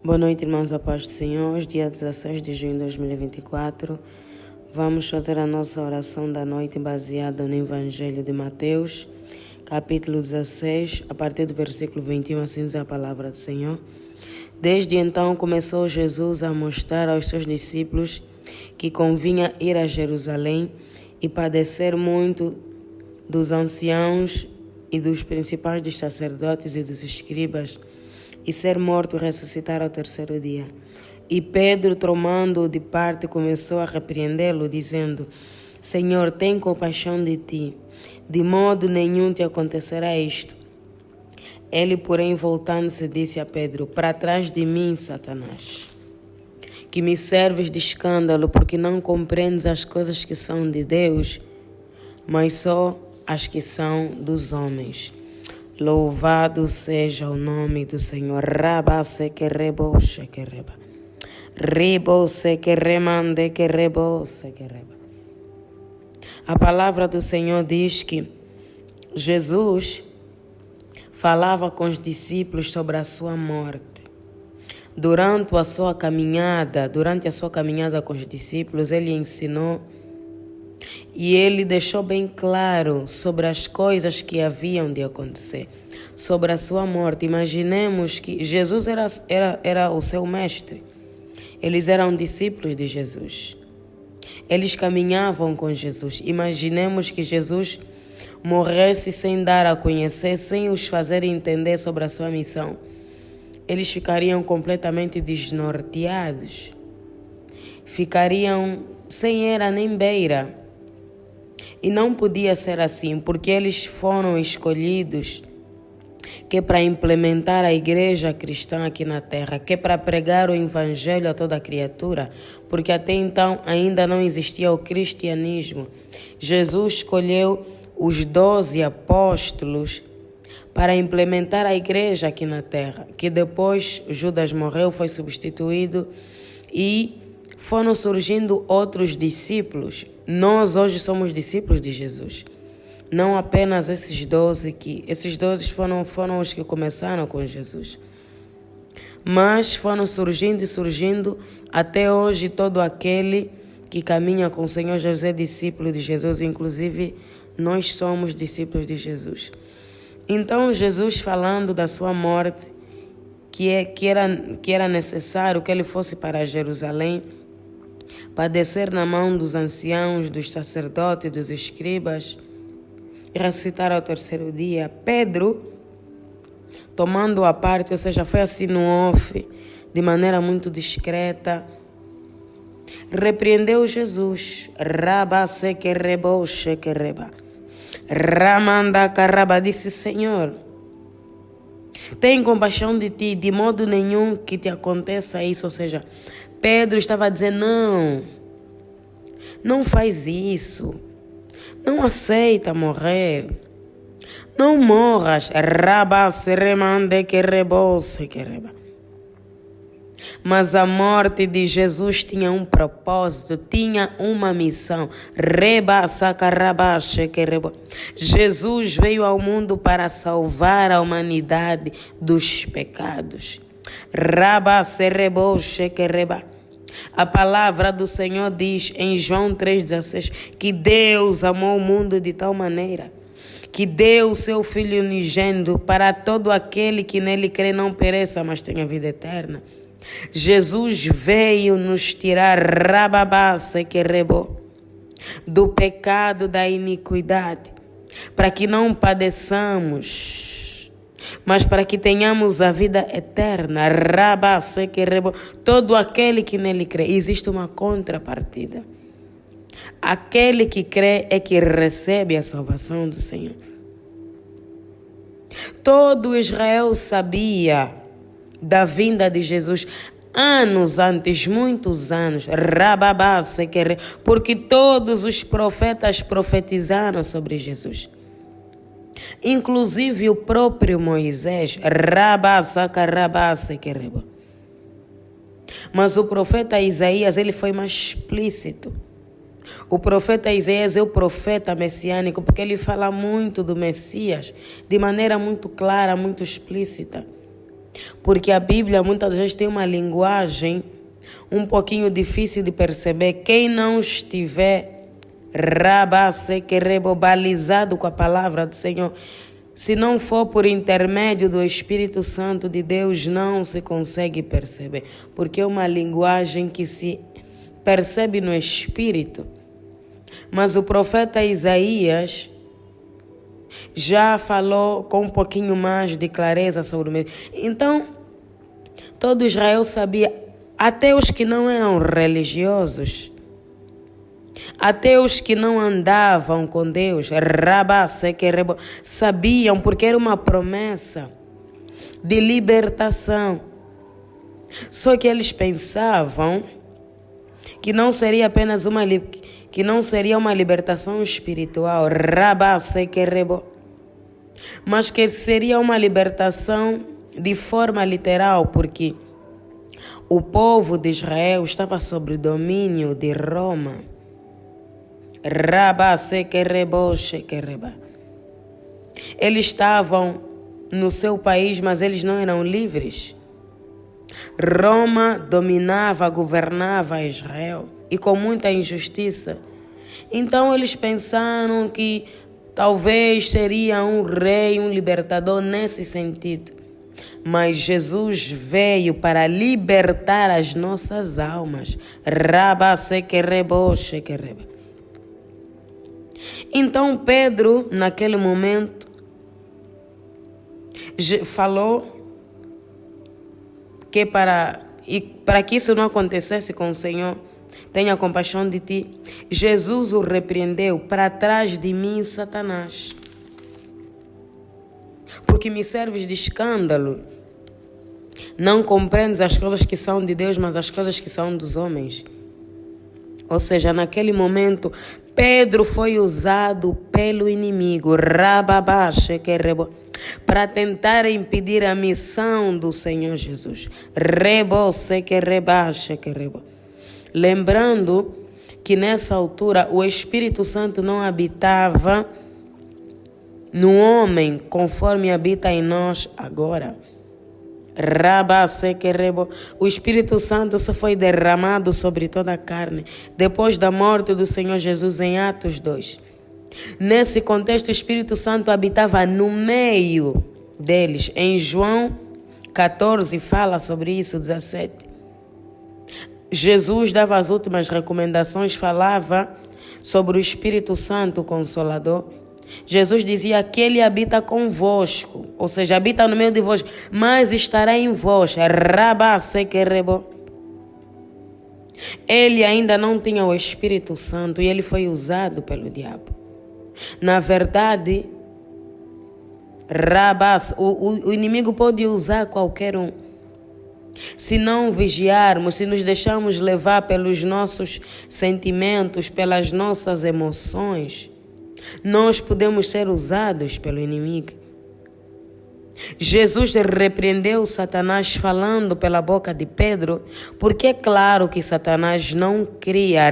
Boa noite, irmãos, a paz do Senhor. Hoje, dia 16 de junho de 2024, vamos fazer a nossa oração da noite baseada no Evangelho de Mateus, capítulo 16, a partir do versículo 21, assim diz a palavra do Senhor. Desde então começou Jesus a mostrar aos seus discípulos que convinha ir a Jerusalém e padecer muito dos anciãos e dos principais dos sacerdotes e dos escribas, e ser morto e ressuscitar ao terceiro dia. E Pedro, tomando-o de parte, começou a repreendê-lo, dizendo: Senhor, tem compaixão de ti, de modo nenhum te acontecerá isto. Ele, porém, voltando-se, disse a Pedro: Para trás de mim, Satanás, que me serves de escândalo, porque não compreendes as coisas que são de Deus, mas só as que são dos homens. Louvado seja o nome do Senhor. Rabá se que rebo se que reba. Ribo se que remande que rebo se que reba. A palavra do Senhor diz que Jesus falava com os discípulos sobre a sua morte. Durante a sua caminhada com os discípulos, ele ensinou e ele deixou bem claro sobre as coisas que haviam de acontecer, sobre a sua morte. Imaginemos que Jesus era o seu mestre. Eles eram discípulos de Jesus. Eles caminhavam com Jesus. Imaginemos que Jesus morresse sem dar a conhecer, sem os fazer entender sobre a sua missão. Eles ficariam completamente desnorteados. Ficariam sem era nem beira. E não podia ser assim, porque eles foram escolhidos que é para implementar a igreja cristã aqui na terra, que é para pregar o evangelho a toda criatura, porque até então ainda não existia o cristianismo. Jesus escolheu os 12 apóstolos para implementar a igreja aqui na terra, que depois Judas morreu, foi substituído e foram surgindo outros discípulos. Nós hoje somos discípulos de Jesus. Não apenas esses 12 foram os que começaram com Jesus. Mas foram surgindo até hoje todo aquele que caminha com o Senhor Jesus é discípulo de Jesus. Inclusive, nós somos discípulos de Jesus. Então, Jesus falando da sua morte, que era necessário que ele fosse para Jerusalém, padecer na mão dos anciãos, dos sacerdotes, dos escribas, e ressuscitar ao terceiro dia. Pedro, tomando a parte, ou seja, foi assim no off, de maneira muito discreta, repreendeu Jesus. Rabá se que rebo se que reba. Ramanda caraba, disse: Senhor, tem compaixão de ti, de modo nenhum que te aconteça isso. Ou seja, Pedro estava a dizer: não faz isso, não aceita morrer, não morras. Rabá se remande que rebose que reba. Mas a morte de Jesus tinha um propósito, tinha uma missão. Reba sacarabashe que reba. Jesus veio ao mundo para salvar a humanidade dos pecados. Rabá se reboshe que reba. A palavra do Senhor diz em João 3,16 que Deus amou o mundo de tal maneira que deu o seu Filho unigênito para todo aquele que nele crê não pereça, mas tenha vida eterna. Jesus veio nos tirar do pecado, da iniquidade, para que não padeçamos, mas para que tenhamos a vida eterna. Todo aquele que nele crê. Existe uma contrapartida. Aquele que crê é que recebe a salvação do Senhor. Todo Israel sabia da vinda de Jesus anos antes, muitos anos, porque todos os profetas profetizaram sobre Jesus. Inclusive o próprio Moisés, mas o profeta Isaías, ele foi mais explícito. O profeta Isaías é o profeta messiânico, porque ele fala muito do Messias, de maneira muito clara, muito explícita. Porque a Bíblia muitas vezes tem uma linguagem um pouquinho difícil de perceber. Quem não estiver balizado com a palavra do Senhor, se não for por intermédio do Espírito Santo de Deus, não se consegue perceber. Porque é uma linguagem que se percebe no Espírito. Mas o profeta Isaías já falou com um pouquinho mais de clareza sobre o mesmo. Então, todo Israel sabia, até os que não eram religiosos, até os que não andavam com Deus, sabiam, porque era uma promessa de libertação. Só que eles pensavam que não seria apenas uma libertação espiritual, mas que seria uma libertação de forma literal, porque o povo de Israel estava sob o domínio de Roma. Eles estavam no seu país, mas eles não eram livres. Roma dominava, governava Israel, e com muita injustiça. Então eles pensaram que talvez seria um rei, um libertador nesse sentido. Mas Jesus veio para libertar as nossas almas. Então Pedro, naquele momento, falou que para que isso não acontecesse com o Senhor, tenha compaixão de ti, Jesus o repreendeu: para trás de mim, Satanás, porque me serves de escândalo. Não compreendes as coisas que são de Deus, mas as coisas que são dos homens. Ou seja, naquele momento, Pedro foi usado pelo inimigo, para tentar impedir a missão do Senhor Jesus. Lembrando que nessa altura o Espírito Santo não habitava no homem conforme habita em nós agora. O Espírito Santo só foi derramado sobre toda a carne depois da morte do Senhor Jesus em Atos 2. Nesse contexto, o Espírito Santo habitava no meio deles. Em João 14 fala sobre isso, 17. Jesus dava as últimas recomendações, falava sobre o Espírito Santo Consolador. Jesus dizia que ele habita convosco, ou seja, habita no meio de vós, mas estará em vós. Ele ainda não tinha o Espírito Santo e ele foi usado pelo diabo. Na verdade, o inimigo pode usar qualquer um. Se não vigiarmos, se nos deixarmos levar pelos nossos sentimentos, pelas nossas emoções, nós podemos ser usados pelo inimigo. Jesus repreendeu Satanás falando pela boca de Pedro, porque é claro que Satanás não queria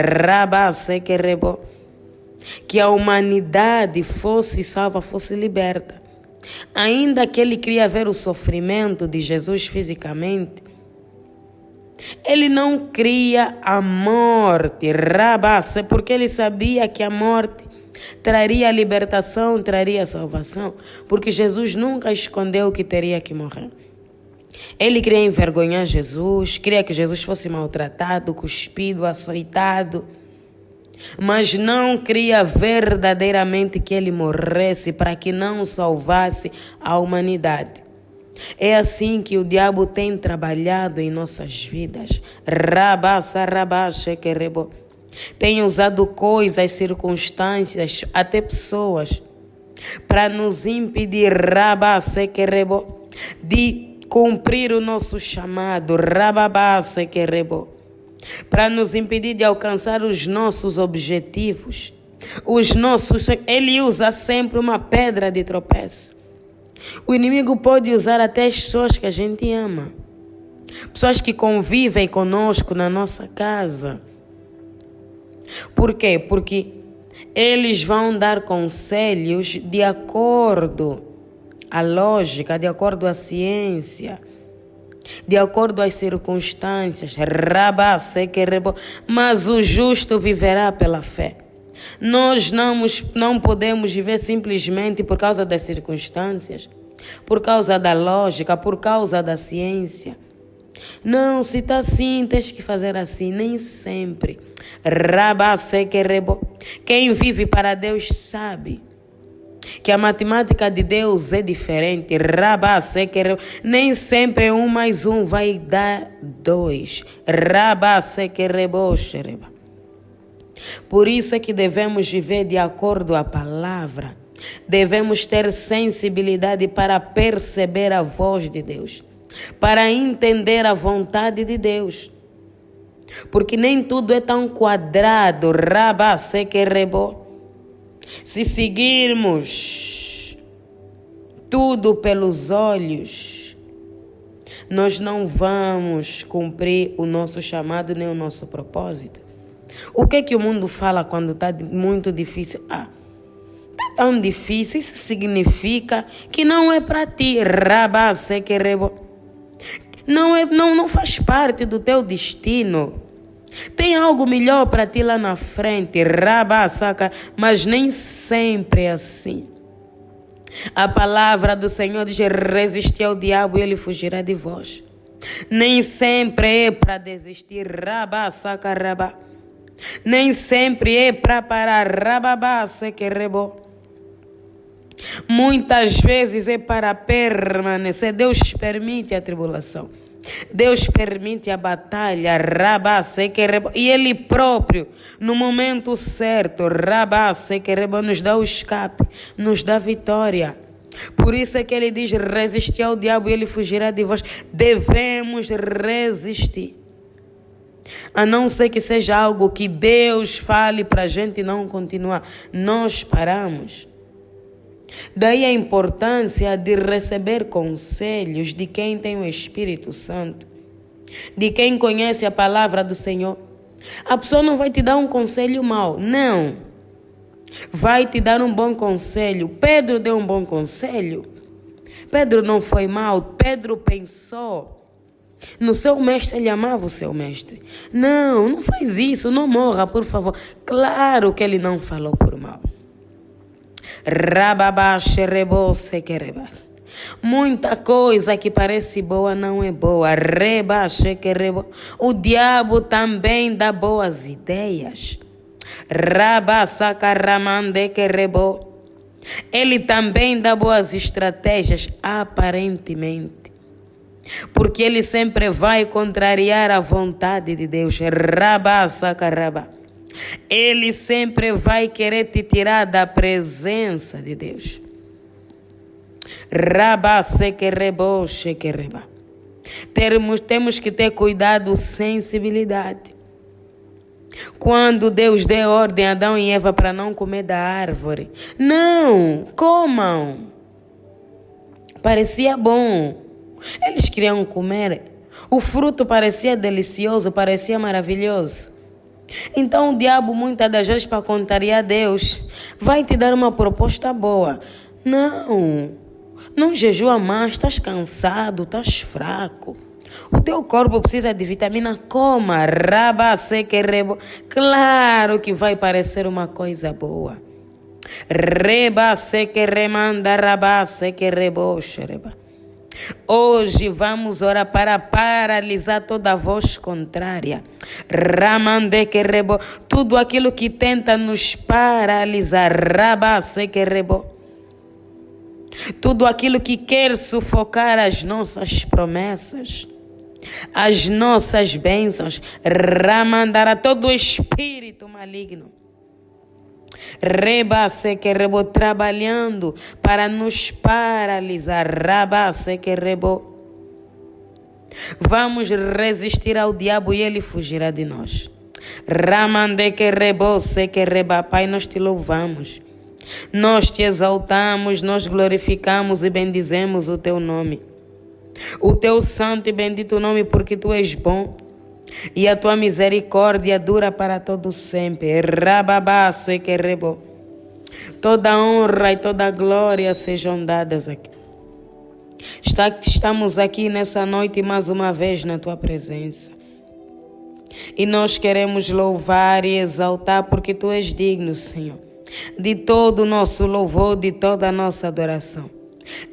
que a humanidade fosse salva, fosse liberta. Ainda que ele queria ver o sofrimento de Jesus fisicamente, ele não queria a morte, porque ele sabia que a morte traria a libertação, traria a salvação, porque Jesus nunca escondeu que teria que morrer. Ele queria envergonhar Jesus, queria que Jesus fosse maltratado, cuspido, açoitado, mas não queria verdadeiramente que ele morresse para que não salvasse a humanidade. É assim que o diabo tem trabalhado em nossas vidas. Tem usado coisas, circunstâncias, até pessoas, para nos impedir de cumprir o nosso chamado, para nos impedir de alcançar os nossos objetivos. Ele usa sempre uma pedra de tropeço. O inimigo pode usar até as pessoas que a gente ama, pessoas que convivem conosco na nossa casa. Por quê? Porque eles vão dar conselhos de acordo à lógica, de acordo à ciência. de acordo às circunstâncias, mas o justo viverá pela fé. Nós não podemos viver simplesmente por causa das circunstâncias, por causa da lógica, por causa da ciência. Não, se está assim, tens que fazer assim, nem sempre. Quem vive para Deus sabe que a matemática de Deus é diferente. Nem sempre 1 mais 1 vai dar 2. Por isso é que devemos viver de acordo à palavra. Devemos ter sensibilidade para perceber a voz de Deus, para entender a vontade de Deus. Porque nem tudo é tão quadrado. Se seguirmos tudo pelos olhos, nós não vamos cumprir o nosso chamado nem o nosso propósito. O que é que o mundo fala quando está muito difícil? Está tão difícil, isso significa que não é para ti. Não faz parte do teu destino. Tem algo melhor para ti lá na frente, mas nem sempre é assim. A palavra do Senhor diz: resistir ao diabo e ele fugirá de vós. Nem sempre é para desistir, nem sempre é para parar, muitas vezes é para permanecer. Deus permite a tribulação, Deus permite a batalha, e Ele próprio, no momento certo, nos dá o escape, nos dá vitória. Por isso é que Ele diz: resistir ao diabo e ele fugirá de vós. Devemos resistir, a não ser que seja algo que Deus fale para a gente não continuar. Nós paramos. Daí a importância de receber conselhos de quem tem o Espírito Santo, de quem conhece a palavra do Senhor. A pessoa não vai te dar um conselho mau, não. Vai te dar um bom conselho. Pedro deu um bom conselho. Pedro não foi mau. Pedro pensou no seu mestre, ele amava o seu mestre. Não faz isso, não morra, por favor. Claro que ele não falou por mal. Muita coisa que parece boa não é boa. O diabo também dá boas ideias. Ele também dá boas estratégias, aparentemente, porque ele sempre vai contrariar a vontade de Deus. Ele sempre vai querer te tirar da presença de Deus. Temos que ter cuidado, sensibilidade. Quando Deus deu ordem a Adão e Eva para não comer da árvore, não comam. Parecia bom, eles queriam comer. O fruto parecia delicioso, parecia maravilhoso. Então o diabo, muitas das vezes, para contrariar Deus, vai te dar uma proposta boa. Não jejua mais, estás cansado, estás fraco. O teu corpo precisa de vitamina, coma. Claro que vai parecer uma coisa boa. Hoje vamos orar para paralisar toda a voz contrária. Tudo aquilo que tenta nos paralisar. Tudo aquilo que quer sufocar as nossas promessas, as nossas bênçãos. Todo espírito maligno trabalhando para nos paralisar. Vamos resistir ao diabo e ele fugirá de nós. Pai, nós te louvamos, nós te exaltamos, nós glorificamos e bendizemos o teu nome, o teu santo e bendito nome, porque tu és bom e a tua misericórdia dura para todo sempre. Toda honra e toda glória sejam dadas aqui Estamos aqui nessa noite mais uma vez na tua presença. E nós queremos louvar e exaltar porque tu és digno, Senhor, de todo o nosso louvor, de toda a nossa adoração,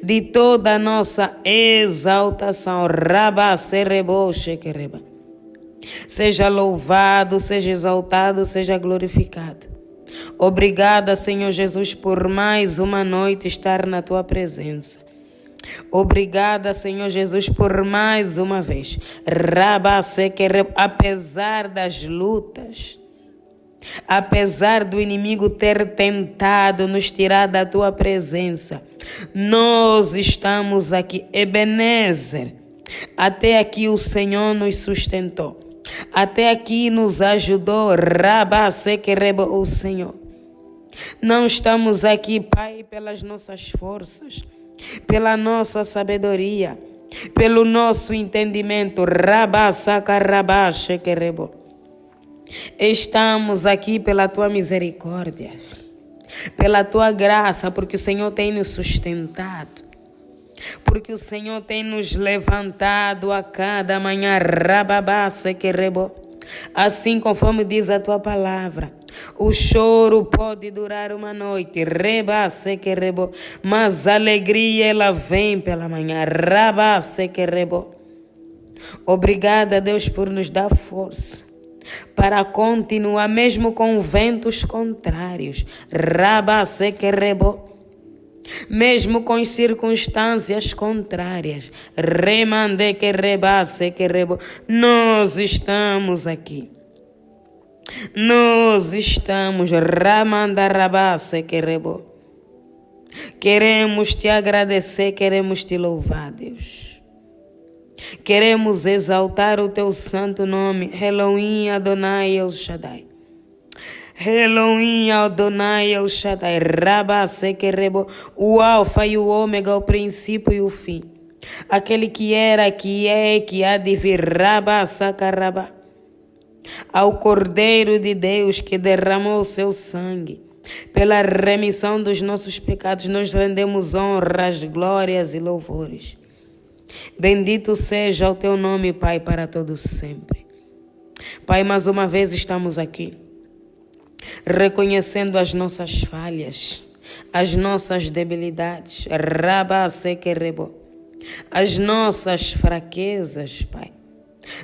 de toda a nossa exaltação. Rabá, serebo, shekereba. Seja louvado, seja exaltado, seja glorificado. Obrigada, Senhor Jesus, por mais uma noite estar na tua presença. Obrigada, Senhor Jesus, por mais uma vez. Apesar das lutas, apesar do inimigo ter tentado nos tirar da tua presença, nós estamos aqui. Ebenezer, até aqui o Senhor nos sustentou. Até aqui nos ajudou. O Senhor. Não estamos aqui, Pai, pelas nossas forças, pela nossa sabedoria, pelo nosso entendimento. Estamos aqui pela tua misericórdia, pela tua graça, porque o Senhor tem nos sustentado, porque o Senhor tem nos levantado a cada manhã. Assim conforme diz a tua palavra, o choro pode durar uma noite, mas a alegria ela vem pela manhã. Obrigada, Deus, por nos dar força para continuar mesmo com ventos contrários. Mesmo com circunstâncias contrárias. Nós estamos aqui. Nós estamos. Queremos te agradecer, queremos te louvar, Deus. Queremos exaltar o teu santo nome. Elohim Adonai El Shaddai. Elohim Adonai El Shaddai. O alfa e o ômega, o princípio e o fim. Aquele que era, que é, que há de vir. Ao Cordeiro de Deus que derramou o seu sangue pela remissão dos nossos pecados, nós rendemos honras, glórias e louvores. Bendito seja o teu nome, Pai, para todos sempre. Pai, mais uma vez estamos aqui, reconhecendo as nossas falhas, as nossas debilidades, as nossas fraquezas, Pai.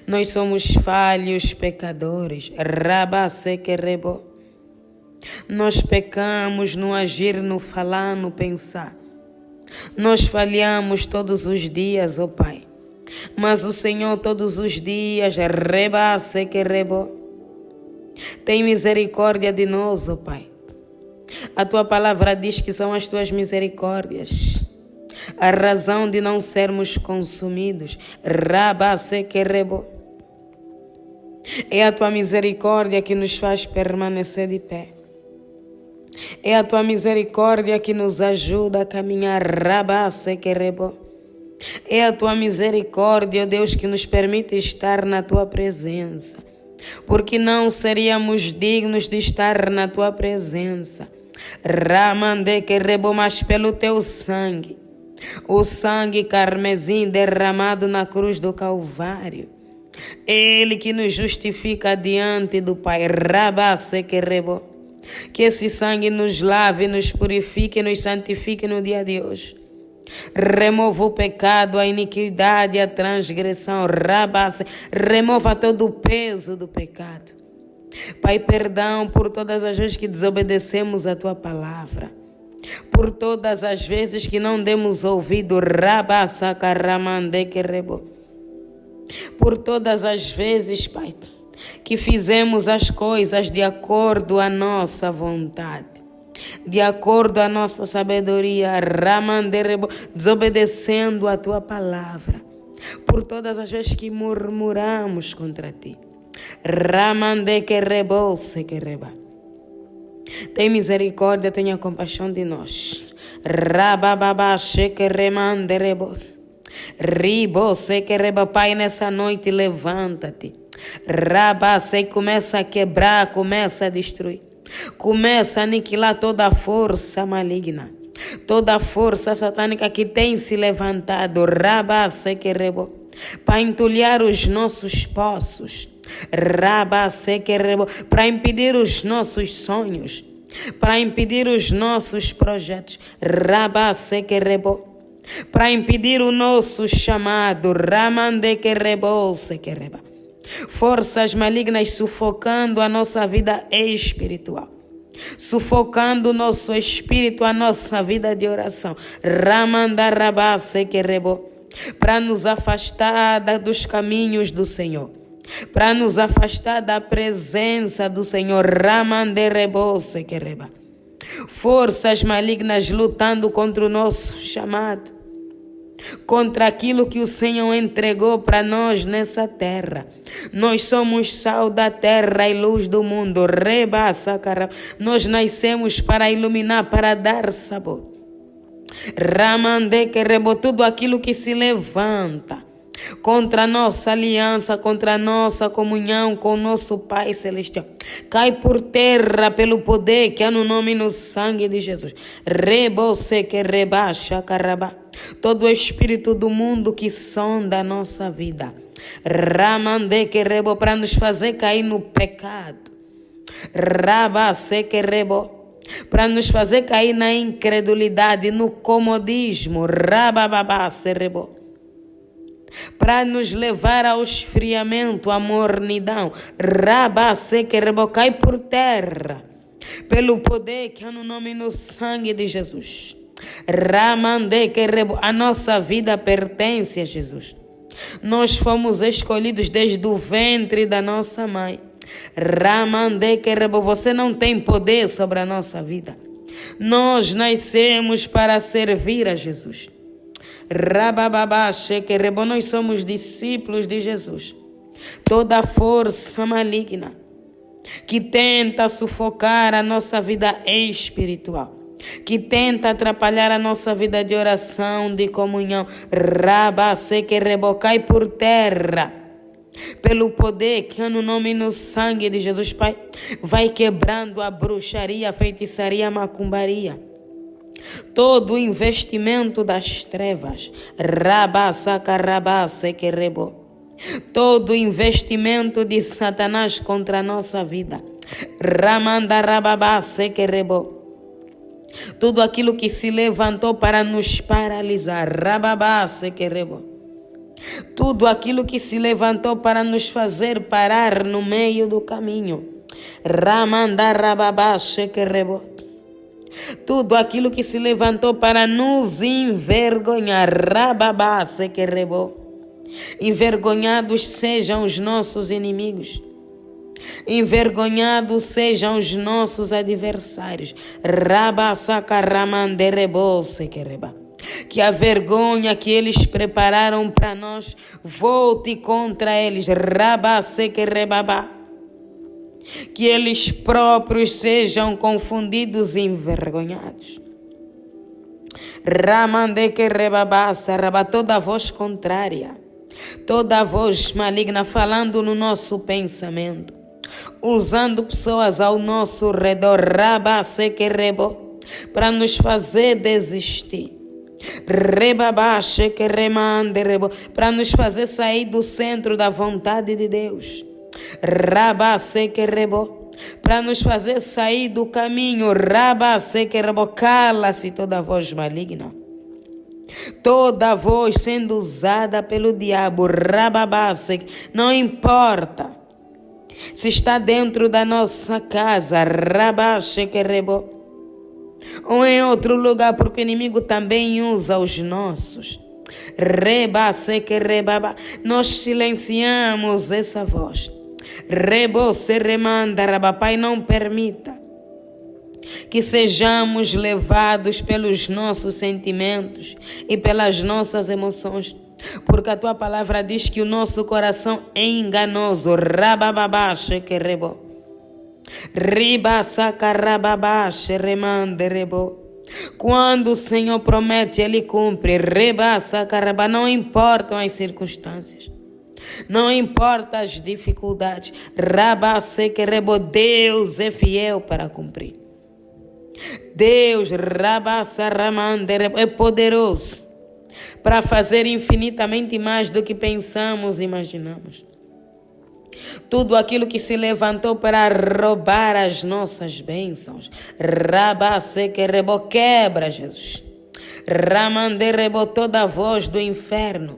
Nós somos falhos pecadores. Nós pecamos no agir, no falar, no pensar. Nós falhamos todos os dias, ó Pai. Mas o Senhor todos os dias tem misericórdia de nós, ó Pai. A tua palavra diz que são as tuas misericórdias a razão de não sermos consumidos. É a tua misericórdia que nos faz permanecer de pé. É a tua misericórdia que nos ajuda a caminhar. É a tua misericórdia, Deus, que nos permite estar na tua presença, porque não seríamos dignos de estar na tua presença. Mas pelo teu sangue, o sangue carmesim derramado na cruz do Calvário, Ele que nos justifica diante do Pai. Que esse sangue nos lave, nos purifique e nos santifique no dia de hoje. Remova o pecado, a iniquidade, a transgressão. Remova todo o peso do pecado. Pai, perdão por todas as vezes que desobedecemos a tua palavra, por todas as vezes que não demos ouvido, por todas as vezes, Pai, que fizemos as coisas de acordo à nossa vontade, de acordo à nossa sabedoria, desobedecendo a tua palavra, por todas as vezes que murmuramos contra ti. Tem misericórdia, tenha compaixão de nós. Pai, nessa noite levanta-te. Começa a quebrar, começa a destruir, começa a aniquilar toda a força maligna. Toda força satânica que tem se levantado, rabasequerebo, para entulhar os nossos poços, rabasequerebo, para impedir os nossos sonhos, para impedir os nossos projetos, rabasequerebo, para impedir o nosso chamado, ramandequerebo-sequereba. Forças malignas sufocando a nossa vida espiritual, sufocando o nosso espírito, a nossa vida de oração, ramandarabá-sequerebo, para nos afastar dos caminhos do Senhor, para nos afastar da presença do Senhor, ramanderebo-sequereba. Forças malignas lutando contra o nosso chamado, contra aquilo que o Senhor entregou para nós nessa terra. Nós somos sal da terra e luz do mundo. Nós nascemos para iluminar, para dar sabor. Tudo aquilo que se levanta contra a nossa aliança, contra a nossa comunhão com o nosso Pai Celestial, cai por terra pelo poder que há no nome e no sangue de Jesus. Todo espírito do mundo que sonda a nossa vida, para nos fazer cair no pecado, para nos fazer cair na incredulidade, no comodismo, para nos levar ao esfriamento, à mornidão, cai por terra pelo poder que há no nome e no sangue de Jesus. A nossa vida pertence a Jesus. Nós fomos escolhidos desde o ventre da nossa mãe. Você não tem poder sobre a nossa vida. Nós nascemos para servir a Jesus. Nós somos discípulos de Jesus. Toda força maligna que tenta sufocar a nossa vida espiritual, que tenta atrapalhar a nossa vida de oração, de comunhão, cai por terra pelo poder que há no nome e no sangue de Jesus. Pai, vai quebrando a bruxaria, a feitiçaria, a macumbaria, todo o investimento das trevas, todo o investimento de Satanás contra a nossa vida, tudo aquilo que se levantou para nos paralisar, tudo aquilo que se levantou para nos fazer parar no meio do caminho, tudo aquilo que se levantou para nos envergonhar, envergonhados sejam os nossos inimigos, envergonhados sejam os nossos adversários, que a vergonha que eles prepararam para nós volte contra eles, que eles próprios sejam confundidos e envergonhados. Toda voz contrária, toda voz maligna falando no nosso pensamento, usando pessoas ao nosso redor, para nos fazer desistir, para nos fazer sair do centro da vontade de Deus, para nos fazer sair do caminho, cala-se toda voz maligna, toda voz sendo usada pelo diabo, não importa se está dentro da nossa casa, ou em outro lugar, porque o inimigo também usa os nossos. Nós silenciamos essa voz. Pai, não permita que sejamos levados pelos nossos sentimentos e pelas nossas emoções, porque a tua palavra diz que o nosso coração é enganoso. Quando o Senhor promete, Ele cumpre. Não importam as circunstâncias, não importa as dificuldades, Deus é fiel para cumprir. Deus, é poderoso para fazer infinitamente mais do que pensamos e imaginamos. Tudo aquilo que se levantou para roubar as nossas bênçãos, quebra, Jesus. Toda a voz do inferno,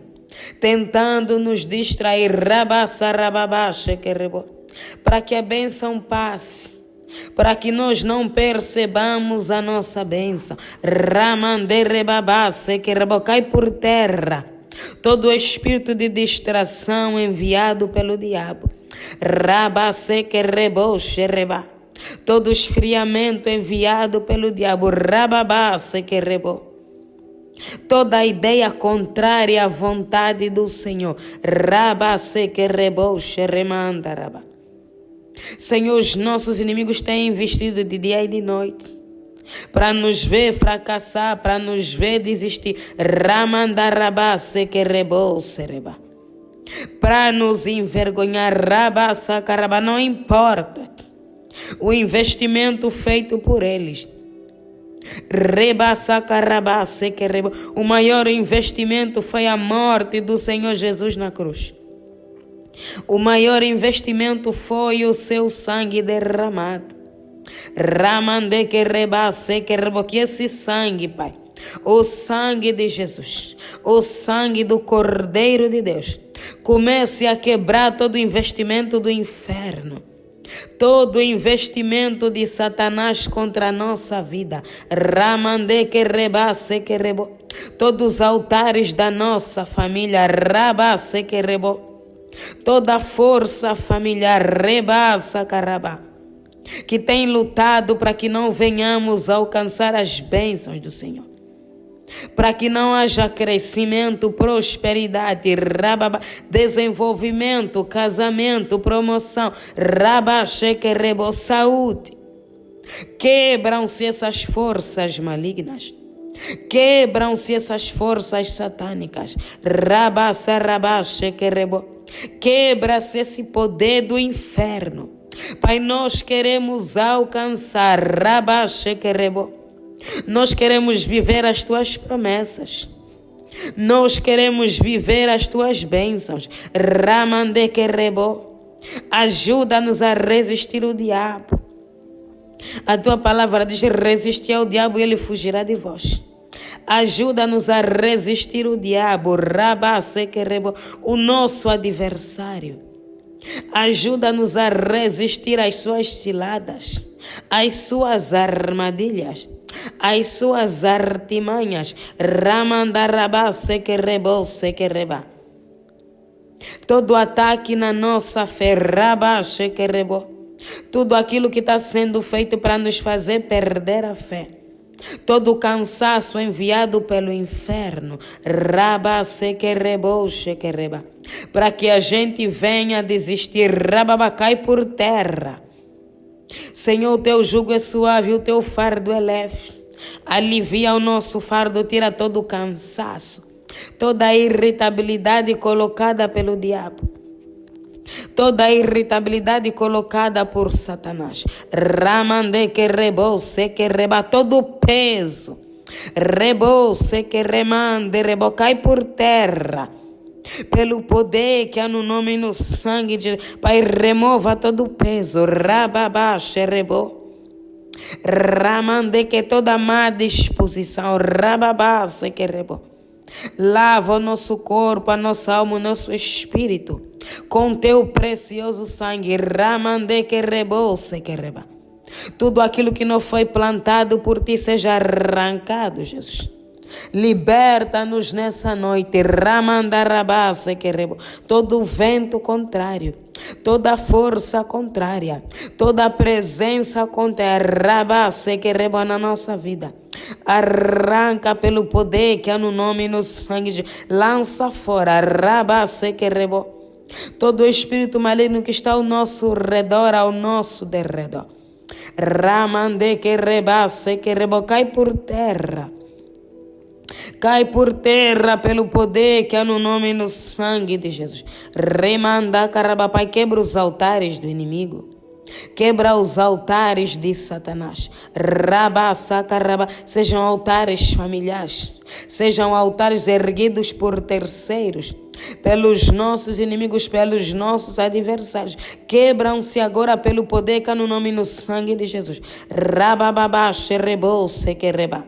tentando nos distrair, para que a bênção passe, para que nós não percebamos a nossa bênção. Cai por terra todo espírito de distração enviado pelo diabo. Todo esfriamento enviado pelo diabo. Toda ideia contrária à vontade do Senhor. Senhor, os nossos inimigos têm investido de dia e de noite para nos ver fracassar, para nos ver desistir. Para nos envergonhar. Não importa o investimento feito por eles. O maior investimento foi a morte do Senhor Jesus na cruz. O maior investimento foi o seu sangue derramado. Que esse sangue, Pai, o sangue de Jesus, o sangue do Cordeiro de Deus, comece a quebrar todo investimento do inferno, todo investimento de Satanás contra a nossa vida. Todos os altares da nossa família. Toda força familiar que tem lutado para que não venhamos a alcançar as bênçãos do Senhor, para que não haja crescimento, prosperidade, desenvolvimento, casamento, promoção, saúde. Quebram-se essas forças malignas. Quebram-se essas forças satânicas. Quebra-se esse poder do inferno. Pai, nós queremos alcançar. Nós queremos viver as tuas promessas. Nós queremos viver as tuas bênçãos. Ajuda-nos a resistir o diabo. A tua palavra diz: resistir ao diabo e ele fugirá de vós. Ajuda-nos a resistir o diabo, o nosso adversário. Ajuda-nos a resistir às suas ciladas, às suas armadilhas, às suas artimanhas. Todo ataque na nossa fé, tudo aquilo que está sendo feito para nos fazer perder a fé, todo cansaço enviado pelo inferno, para que a gente venha desistir, cai por terra. Senhor, o teu jugo é suave, o teu fardo é leve. Alivia o nosso fardo, tira todo o cansaço, toda a irritabilidade colocada pelo diabo, toda a irritabilidade colocada por Satanás. Todo o peso, cai por terra, pelo poder que há no nome e no sangue de Jesus. Pai, remova todo o peso. Que toda má disposição. Lava o nosso corpo, a nossa alma, o nosso espírito com teu precioso sangue. Tudo aquilo que não foi plantado por ti seja arrancado, Jesus. Liberta-nos nessa noite. Todo vento contrário, toda força contrária, toda presença contrária na nossa vida, arranca pelo poder que há no nome e no sangue de Jesus. Lança fora. Todo espírito maligno que está ao nosso redor, ao nosso derredor. Cai por terra. Cai por terra pelo poder que há no nome e no sangue de Jesus. Pai, quebra os altares do inimigo. Quebra os altares de Satanás. Rabá, saca, rabá. Sejam altares familiares. Sejam altares erguidos por terceiros, pelos nossos inimigos, pelos nossos adversários. Quebram-se agora pelo poder que há no nome e no sangue de Jesus. Rabababá, xerebô, sequereba.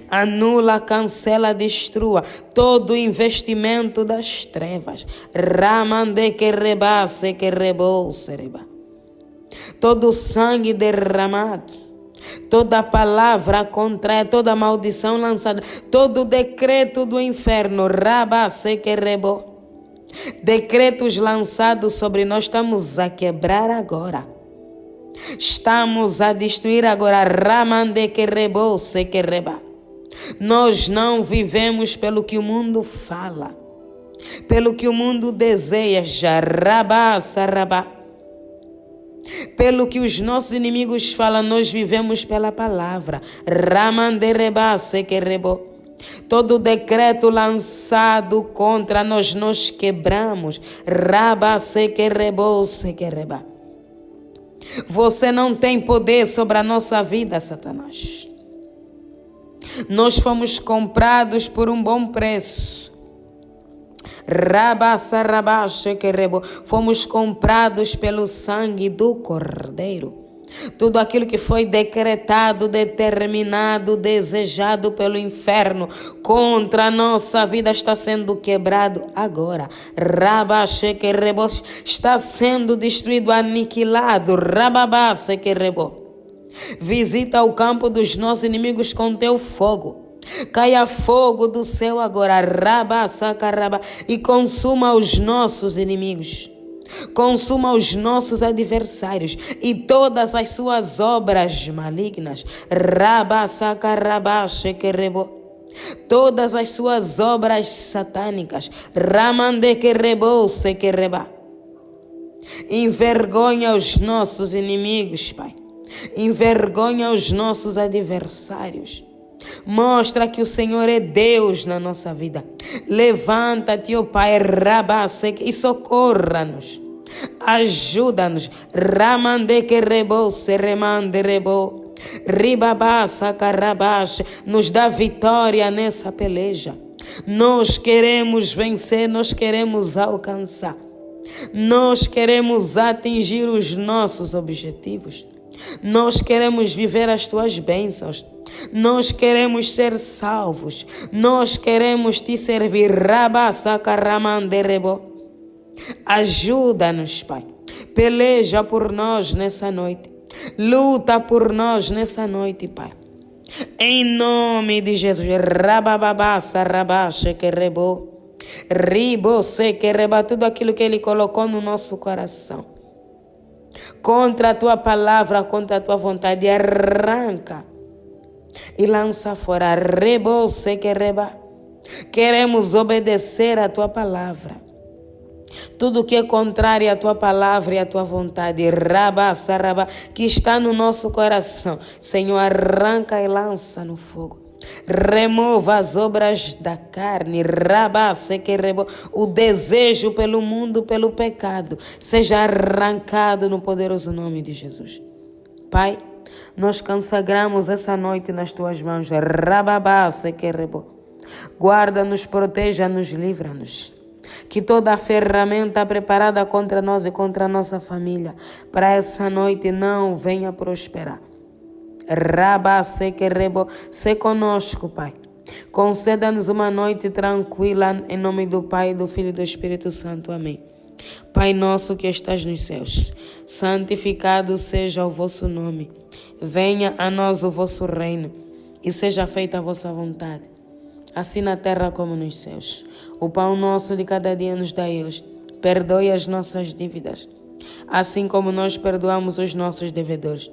Anula, cancela, destrua todo o investimento das trevas. Ramande que rebase que rebou-sereba. Todo o sangue derramado, toda palavra contrária, toda maldição lançada, todo decreto do inferno, rabase que rebou. Decretos lançados sobre nós, estamos a quebrar agora. Estamos a destruir agora. Ramande que rebou-se que reba. Nós não vivemos pelo que o mundo fala, pelo que o mundo deseja, rabá, sarabá. Pelo que os nossos inimigos falam, nós vivemos pela palavra. Ramandereba, sequerebo. Todo decreto lançado contra nós, nós quebramos. Rabá, sequerebo, sequereba. Você não tem poder sobre a nossa vida, Satanás. Nós fomos comprados por um bom preço. Fomos comprados pelo sangue do Cordeiro. Tudo aquilo que foi decretado, determinado, desejado pelo inferno contra a nossa vida está sendo quebrado agora. Está sendo destruído, aniquilado. Visita o campo dos nossos inimigos com teu fogo. Caia fogo do céu agora, e consuma os nossos inimigos. Consuma os nossos adversários e todas as suas obras malignas. Todas as suas obras satânicas. Envergonha os nossos inimigos, Pai. Envergonha os nossos adversários. Mostra que o Senhor é Deus na nossa vida. Levanta-te, ó Pai, e socorra-nos. Ajuda-nos. Nos dá vitória nessa peleja. Nós queremos vencer, nós queremos alcançar. Nós queremos atingir os nossos objetivos. Nós queremos viver as tuas bênçãos. Nós queremos ser salvos. Nós queremos te servir. Ajuda-nos, Pai. Peleja por nós nessa noite. Luta por nós nessa noite, Pai. Em nome de Jesus. Tudo aquilo que Ele colocou no nosso coração contra a tua palavra, contra a tua vontade, arranca e lança fora. Queremos obedecer a tua palavra. Tudo que é contrário à tua palavra e à tua vontade, que está no nosso coração, Senhor, arranca e lança no fogo. Remova as obras da carne, o desejo pelo mundo, pelo pecado, seja arrancado no poderoso nome de Jesus. Pai, nós consagramos essa noite nas tuas mãos. Guarda-nos, proteja-nos, livra-nos. Que toda a ferramenta preparada contra nós e contra a nossa família para essa noite não venha prosperar. Se conosco, Pai. Conceda-nos uma noite tranquila, em nome do Pai, do Filho e do Espírito Santo. Amém. Pai nosso que estás nos céus, santificado seja o vosso nome. Venha a nós o vosso reino e seja feita a vossa vontade, assim na terra como nos céus. O pão nosso de cada dia nos dai hoje. Perdoe as nossas dívidas, assim como nós perdoamos os nossos devedores.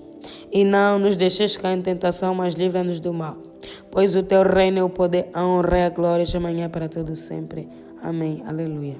E não nos deixes cair em tentação, mas livra-nos do mal. Pois o teu reino é o poder, a honra e a glória de amanhã para todo sempre. Amém. Aleluia.